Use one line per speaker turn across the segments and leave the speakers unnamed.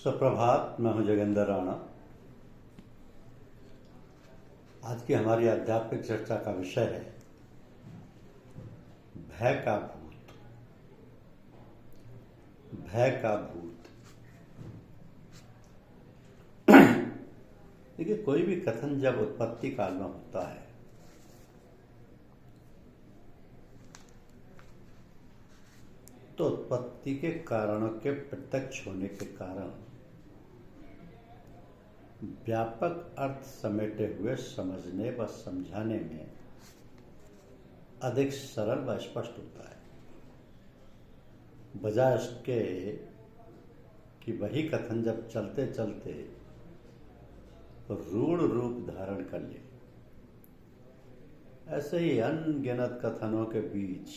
सुप्रभात। मैं हूं जोगेंद्र राणा। आज की हमारी आध्यात्मिक चर्चा का विषय है भय का भूत। भय का भूत। देखिए, कोई भी कथन जब उत्पत्ति काल में होता है तो उत्पत्ति के कारणों के प्रत्यक्ष होने के कारण व्यापक अर्थ समेटे हुए समझने व समझाने में अधिक सरल व स्पष्ट होता है, बजाय उसके कि वही कथन जब चलते चलते रूढ़ रूप धारण कर ले। ऐसे ही अनगिनत कथनों के बीच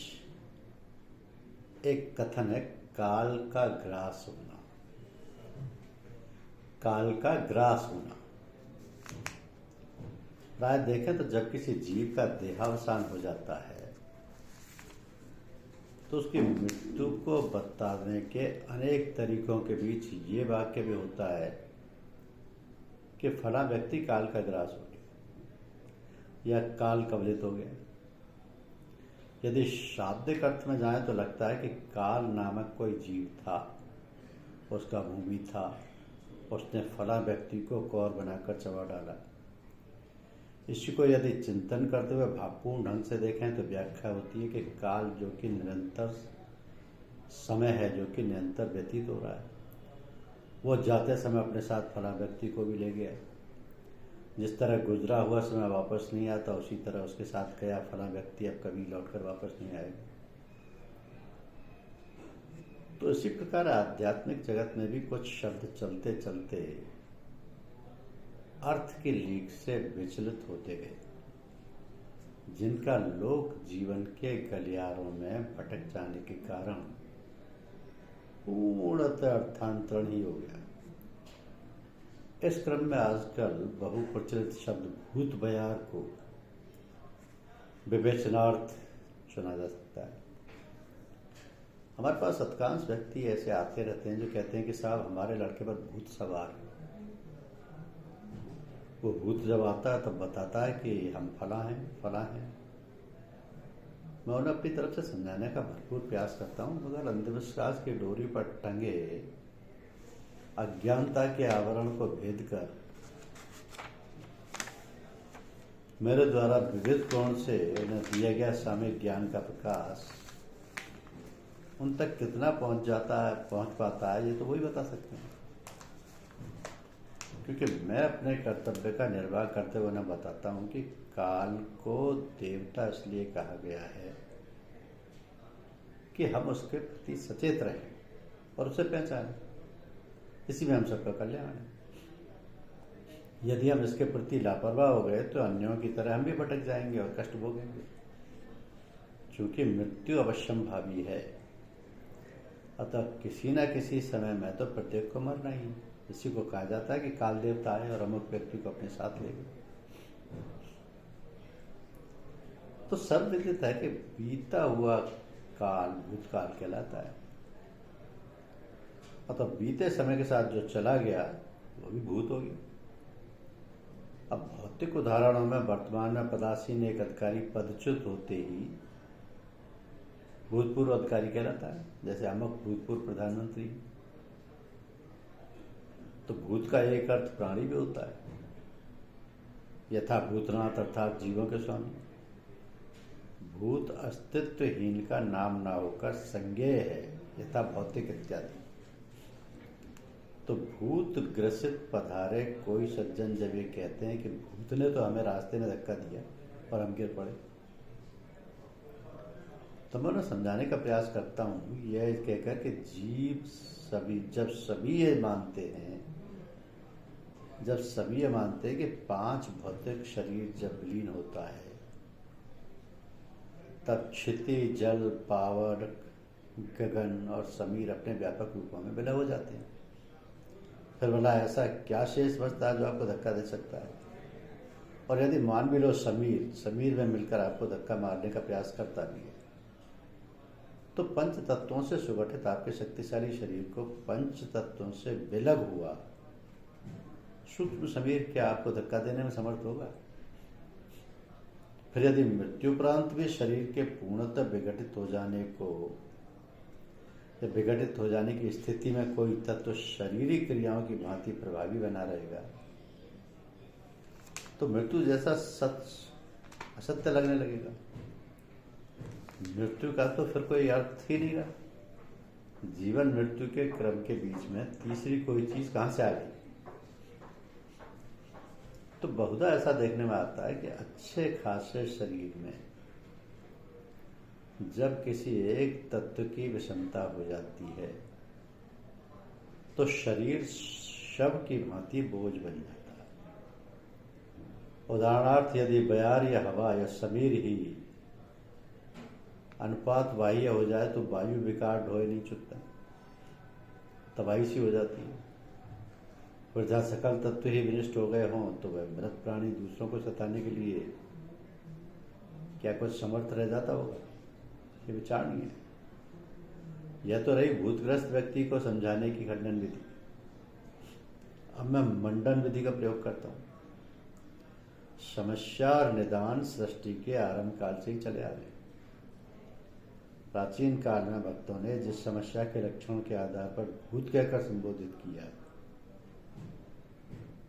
एक कथन है काल का ग्रास होना। काल का ग्रास होना। प्राय देखें तो जब किसी जीव का देहावसान हो जाता है तो उसकी मृत्यु को बताने के अनेक तरीकों के बीच ये वाक्य भी होता है कि फला व्यक्ति काल का ग्रास हो गया या काल कवलित हो गया। यदि शाब्दिक अर्थ में जाए तो लगता है कि काल नामक कोई जीव था, उसका भूमि था, उसने फला व्यक्ति को कौर बनाकर चबा डाला। इसी को यदि चिंतन करते हुए भावपूर्ण ढंग से देखें तो व्याख्या होती है कि काल जो कि निरंतर समय है, जो कि निरंतर व्यतीत हो रहा है, वो जाते समय अपने साथ फला व्यक्ति को भी ले गया। जिस तरह गुजरा हुआ समय वापस नहीं आता, उसी तरह उसके साथ गया फला व्यक्ति अब कभी लौटकर वापस नहीं आएगा। तो इसी प्रकार आध्यात्मिक जगत में भी कुछ शब्द चलते चलते अर्थ की लीक से विचलित होते गए, जिनका लोक जीवन के गलियारों में भटक जाने के कारण पूर्णतः अर्थांतरण ही हो गया। इस क्रम में आजकल बहुप्रचलित शब्द भूत बयार को विवेचनार्थ चुना जा सकता है। हमारे पास अधिकांश व्यक्ति ऐसे आते रहते हैं जो कहते हैं कि साहब हमारे लड़के पर भूत सवार है। वो भूत जब आता है तब बताता है कि हम फला हैं। मैं उन्हें अपनी तरफ से समझाने का भरपूर प्रयास करता हूँ, मगर अंधविश्वास की डोरी पर टंगे अज्ञानता के आवरण को भेद कर मेरे द्वारा विविध कोण से उन्हें दिया गया सामयिक ज्ञान का प्रकाश उन तक कितना पहुंच पाता है, ये तो वही बता सकते हैं। क्योंकि मैं अपने कर्तव्य का निर्वाह करते हुए उन्हें बताता हूं कि काल को देवता इसलिए कहा गया है कि हम उसके प्रति सचेत रहें और उसे पहचानें। इसी में हम सबका कल्याण है। यदि हम इसके प्रति लापरवाह हो गए तो अन्यों की तरह हम भी भटक जाएंगे और कष्ट भोगेंगे। क्योंकि मृत्यु अवश्यंभावी है, अतः किसी न किसी समय में तो प्रत्येक को मरना ही। इसी को कहा जाता है कि काल देवता आए और अमुक व्यक्ति को अपने साथ ले गए। तो सब विदित है कि बीता हुआ काल भूतकाल कहलाता है। अतः बीते समय के साथ जो चला गया वो भी भूत हो गया। अब भौतिक उदाहरणों में वर्तमान में पदासीन एक अधिकारी पदच्युत होते ही भूतपूर्व अधिकारी कहलाता है। जैसे अमुक भूतपूर्व प्रधानमंत्री। तो भूत का एक अर्थ प्राणी भी होता है, यथा भूतनाथ अर्थात जीवों के स्वामी। भूत अस्तित्वहीन का नाम ना होकर संज्ञेय है, यथा भौतिक इत्यादि। तो भूत ग्रसित पधारे कोई सज्जन जब ये कहते हैं कि भूत ने तो हमें रास्ते में धक्का दिया और हम गिर पड़े, तो मैं उन्हें समझाने का प्रयास करता हूँ यह कहकर कि जब सभी ये मानते हैं कि 5 भौतिक शरीर जब विलीन होता है तब क्षिति, जल, पावड़, गगन और समीर अपने व्यापक रूपों में विलय हो जाते हैं। फिर बोला ऐसा क्या शेष बचता है जो आपको धक्का दे सकता है? और यदि मान भी लो समीर में मिलकर आपको धक्का मारने का प्रयास करता भी है तो पंच तत्वों से सुगठित आपके शक्तिशाली शरीर को पंच तत्वों से विलग हुआ सूक्ष्म शरीर क्या आपको धक्का देने में समर्थ होगा? फिर यदि मृत्युपरांत भी शरीर के पूर्णतः विघटित हो जाने को या विघटित हो जाने की स्थिति में कोई तत्व शारीरिक क्रियाओं की भांति प्रभावी बना रहेगा, तो मृत्यु जैसा असत्य लगने लगेगा। मृत्यु का तो फिर कोई अर्थ ही नहीं रहा। जीवन मृत्यु के क्रम के बीच में तीसरी कोई चीज कहां से आ गई? तो बहुधा ऐसा देखने में आता है कि अच्छे खासे शरीर में जब किसी एक तत्व की विषमता हो जाती है तो शरीर शव की भांति बोझ बन जाता है। उदाहरणार्थ, यदि बयार या हवा या शरीर ही अनुपात बाह्य हो जाए तो वायु विकार ढोए नहीं चुकता, तबाही सी हो जाती है। और जहाँ सकल तत्व ही विनिष्ट हो गए हों तो वह मृत प्राणी दूसरों को सताने के लिए क्या कुछ समर्थ रह जाता होगा? ये विचार नहीं है। यह तो रही भूतग्रस्त व्यक्ति को समझाने की खंडन विधि। अब मैं मंडन विधि का प्रयोग करता हूँ। समस्या और निदान सृष्टि के आरंभ काल से ही चले आ रहे। प्राचीन काल में भक्तों ने जिस समस्या के लक्षणों के आधार पर भूत कहकर संबोधित किया,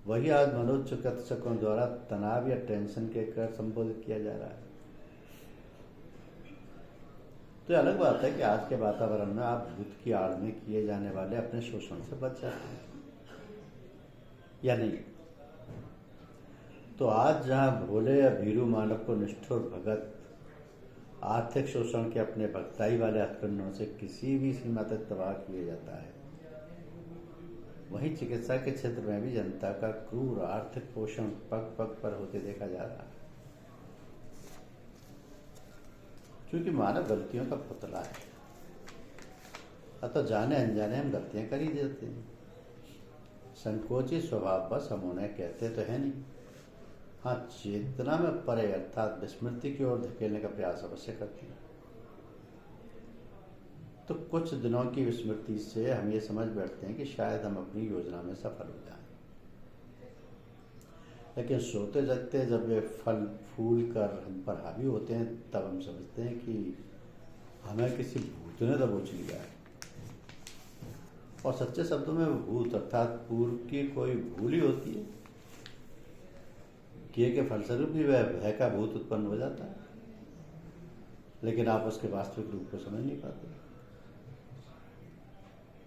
वही आज मनोचिकित्सकों द्वारा तनाव या टेंशन कहकर संबोधित किया जा रहा है। तो अलग बात है कि आज के वातावरण में आप भूत की आड़ में किए जाने वाले अपने शोषण से बच जाते हैं या नहीं। तो आज जहां भोले या भीरू मानव को निष्ठुर भगत आर्थिक शोषण के अपने भक्ताई वाले हथकंडों से किसी भी सीमा तक तबाह किया जाता है, वहीं चिकित्सा के क्षेत्र में भी जनता का क्रूर आर्थिक पोषण पग पग पर होते देखा जा रहा है। क्योंकि मानव गलतियों का पुतला है, अतः जाने अनजाने हम गलतियां कर ही देते हैं। संकोची स्वभाव बस हम उन्हें कहते तो है नहीं। हाँ, चेतना में परे अर्थात विस्मृति की ओर धकेलने का प्रयास अवश्य करते हैं। तो कुछ दिनों की विस्मृति से हम ये समझ बैठते हैं कि शायद हम अपनी योजना में सफल हो जाएं, लेकिन सोते जगते जब वे फल फूल कर हम पर हावी होते हैं तब हम समझते हैं कि हमें किसी भूत ने दबोच लिया है। और सच्चे शब्दों में भूत अर्थात पूर्व की कोई भूल ही होती है। किए के फलस्वरूप भी वह भय का भूत उत्पन्न हो जाता है, लेकिन आप उसके वास्तविक रूप को समझ नहीं पाते।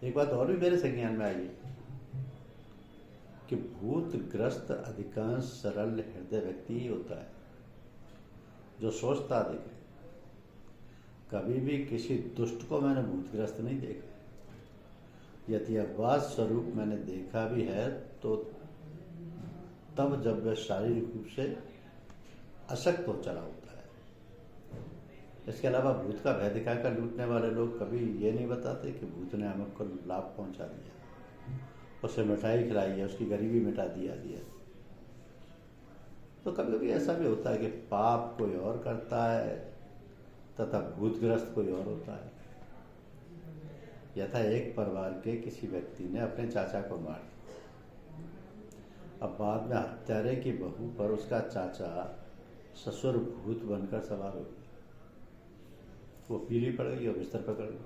एक बात और भी मेरे संज्ञान में आई है कि भूतग्रस्त अधिकांश सरल हृदय व्यक्ति ही होता है जो सोचता अधिक है। कभी भी किसी दुष्ट को मैंने भूतग्रस्त नहीं देखा। यदि अपवाद स्वरूप मैंने देखा भी है तो तब जब वह शारीरिक रूप से अशक्त हो चला होता है। इसके अलावा भूत का भय दिखाकर लूटने वाले लोग कभी ये नहीं बताते कि भूत ने हमें को लाभ पहुंचा दिया, उसे मिठाई खिलाई है, उसकी गरीबी मिटा दिया। तो कभी कभी ऐसा भी होता है कि पाप कोई और करता है तथा भूतग्रस्त कोई और होता है। यथा एक परिवार के किसी व्यक्ति ने अपने चाचा को मार दिया। अब बाद में हत्यारे की बहू पर उसका चाचा ससुर भूत बनकर सवार हो गया। वो पीली पड़ गई और बिस्तर पकड़ गई।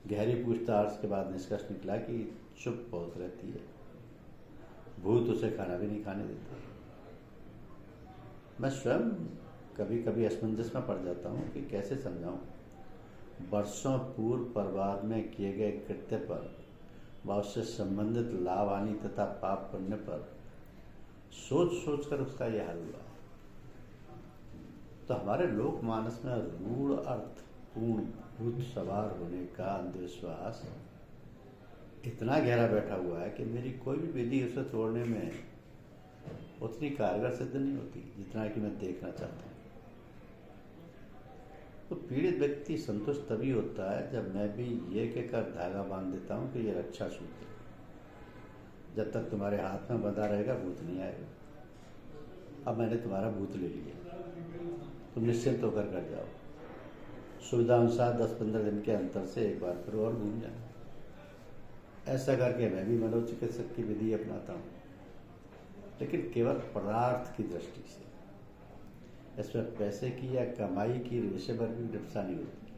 गहरी पूछताछ के बाद निष्कर्ष निकला कि चुप बहुत रहती है, भूत उसे खाना भी नहीं खाने देता। मैं स्वयं कभी कभी असमंजस में पड़ जाता हूँ कि कैसे समझाऊं। वर्षों पूर्व परिवार में किए गए कृत्य पर व उससे संबंधित लाभ हानि तथा पाप पुण्य पर सोच सोच कर उसका यह हाल हुआ। तो हमारे लोक मानस में रूढ़ अर्थ पूर्ण भूत सवार होने का अंधविश्वास इतना गहरा बैठा हुआ है कि मेरी कोई भी विधि उसे तोड़ने में उतनी कारगर सिद्ध नहीं होती जितना कि मैं देखना चाहता हूँ। तो पीड़ित व्यक्ति संतुष्ट तभी होता है जब मैं भी ये कहकर धागा बांध देता हूँ कि ये रक्षा सूत्र है, जब तक तुम्हारे हाथ में बंधा रहेगा भूत नहीं आएगा। अब मैंने तुम्हारा भूत ले लिया, तुम निश्चिंत होकर कर जाओ। सुविधा अनुसार 10-15 दिन के अंतर से एक बार फिर और घूम जाना। ऐसा करके मैं भी मनोचिकित्सक की विधि अपनाता हूँ, लेकिन केवल पदार्थ की दृष्टि से। इसमें पैसे की या कमाई की विषय पर भी डिप्सा नहीं होती,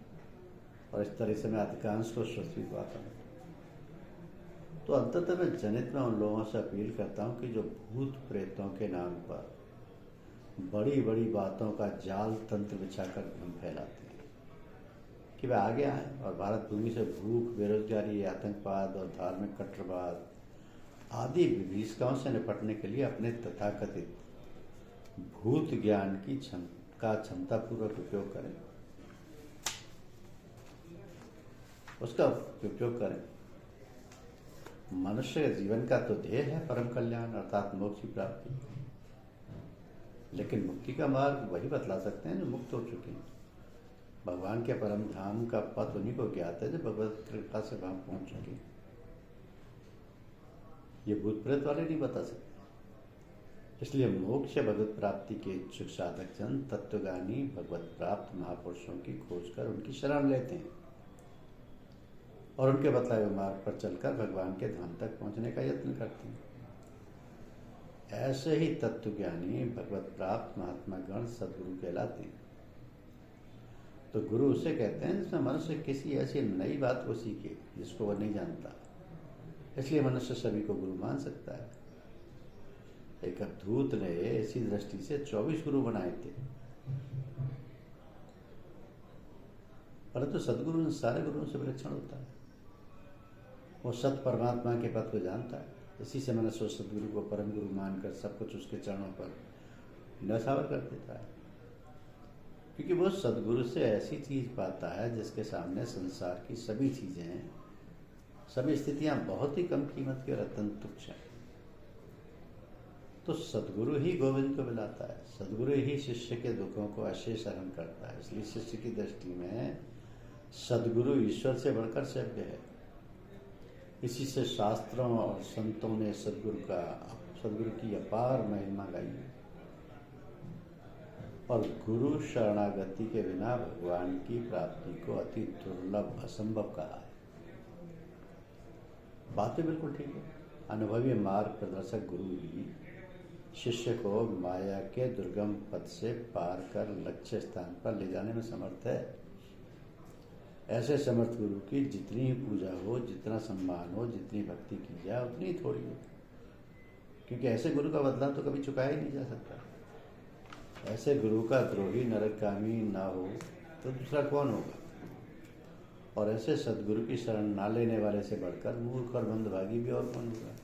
और इस तरह से मैं अधिकांश को स्वस्थ भी पाता हूँ। तो अंततः मैं जनित में उन लोगों से अपील करता हूँ कि जो भूत प्रेतों के नाम पर बड़ी बड़ी बातों का जाल तंत्र बिछाकर भ्रम फैलाते हैं कि वे आगे आएं और भारत भूमि से भूख, बेरोजगारी, आतंकवाद और धार्मिक कट्टरवाद आदि विभीषिकाओं से निपटने के लिए अपने तथाकथित भूत ज्ञान की क्षमतापूर्वक उपयोग करें, उसका उपयोग करें। मनुष्य के जीवन का तो ध्येय है परम कल्याण अर्थात मोक्ष की प्राप्ति, लेकिन मुक्ति का मार्ग वही बतला सकते हैं जो मुक्त हो चुके हैं। भगवान के परम धाम का पथ उन्हीं को ज्ञात है जो भगवत कृपा से वहां पहुंच चुके हैं। ये भूत प्रेत वाले नहीं बता सकते। इसलिए मोक्ष भगवत प्राप्ति के इच्छुक साधक जन तत्वगानी भगवत प्राप्त महापुरुषों की खोज कर उनकी शरण लेते हैं और उनके बतलाए हुए मार्ग पर चलकर भगवान के धाम तक पहुंचने का यत्न करते हैं। ऐसे ही तत्वज्ञानी भगवत प्राप्त महात्मा गण सदगुरु कहलाते हैं। तो गुरु उसे कहते हैं जिसमें मनुष्य किसी ऐसी नई बात को सीखे जिसको वह नहीं जानता। इसलिए मनुष्य सभी को गुरु मान सकता है। एक अवधूत ने इसी दृष्टि से 24 गुरु बनाए थे, परंतु सदगुरु इन सारे गुरुओं से विलक्षण होता है। वो सत परमात्मा के पद को जानता है। इसी से मनुष्य सदगुरु को परम गुरु मानकर सब कुछ उसके चरणों पर न्यौछावर कर देता है, क्योंकि वो सदगुरु से ऐसी चीज पाता है जिसके सामने संसार की सभी चीजें, सभी स्थितियां बहुत ही कम कीमत की और अत्यंत तुच्छ हैं। तो सदगुरु ही गोविंद को मिलाता है, सदगुरु ही शिष्य के दुखों को अशेष सहन करता है। इसलिए शिष्य की दृष्टि में सदगुरु ईश्वर से बढ़कर सेव्य है। इसी से शास्त्रों और संतों ने सदगुरु की अपार महिमा गाई है और गुरु शरणागति के बिना भगवान की प्राप्ति को अति दुर्लभ, असंभव कहा है। बातें बिल्कुल ठीक है। अनुभवी मार्ग प्रदर्शक गुरु ही शिष्य को माया के दुर्गम पथ से पार कर लक्ष्य स्थान पर ले जाने में समर्थ है। ऐसे समर्थ गुरु की जितनी ही पूजा हो, जितना सम्मान हो, जितनी भक्ति की जाए उतनी ही थोड़ी हो, क्योंकि ऐसे गुरु का बदला तो कभी चुकाया ही नहीं जा सकता। ऐसे गुरु का द्रोही नरकगामी ना हो तो दूसरा कौन होगा? और ऐसे सदगुरु की शरण ना लेने वाले से बढ़कर मूर्ख और मंदभागी भी और कौन होगा?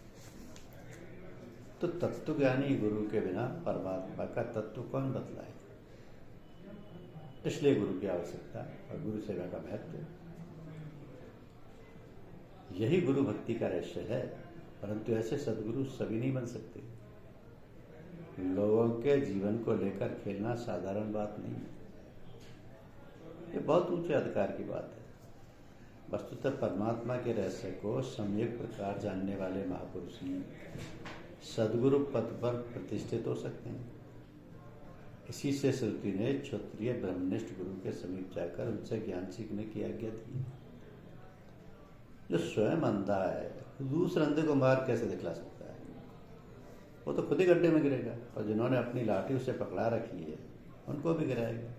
तो तत्वज्ञानी गुरु के बिना परमात्मा का तत्व कौन बतलाए? इसलिए गुरु की आवश्यकता है और गुरु सेवा का महत्व। यही गुरु भक्ति का रहस्य है, परंतु ऐसे सदगुरु सभी नहीं बन सकते। लोगों के जीवन को लेकर खेलना साधारण बात नहीं है, ये बहुत ऊंचे अधिकार की बात है। वस्तुतः परमात्मा के रहस्य को सम्यक प्रकार जानने वाले महापुरुष ही सदगुरु पद पर प्रतिष्ठित हो सकते हैं। इसी से श्रुति ने क्षत्रिय ब्रह्मनिष्ठ गुरु के समीप जाकर उनसे ज्ञान सीखने की आज्ञा दी। जो स्वयं अंधा है दूसरे अंधे को मार्ग कैसे दिखला सकता है? वो तो खुद ही गड्ढे में गिरेगा, और जिन्होंने अपनी लाठी उसे पकड़ा रखी है उनको भी गिराएगा।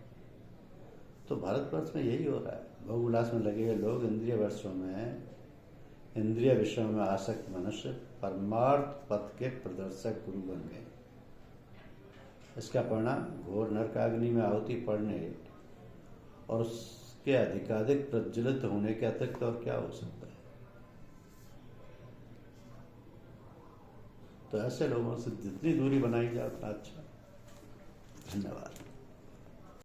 तो भारतवर्ष में यही हो रहा है। भोग उल्लास में लगे हुए लोग इंद्रिय विषयों में आसक्त मनुष्य परमार्थ पथ के प्रदर्शक गुरु बन गए। इसका परिणाम घोर नरकाग्नि में आहुति पड़ने और उसके अधिकाधिक प्रज्वलित होने के अतिरिक्त और क्या हो सकता है? तो ऐसे लोगों से जितनी दूरी बनाई जाए उतना अच्छा। धन्यवाद।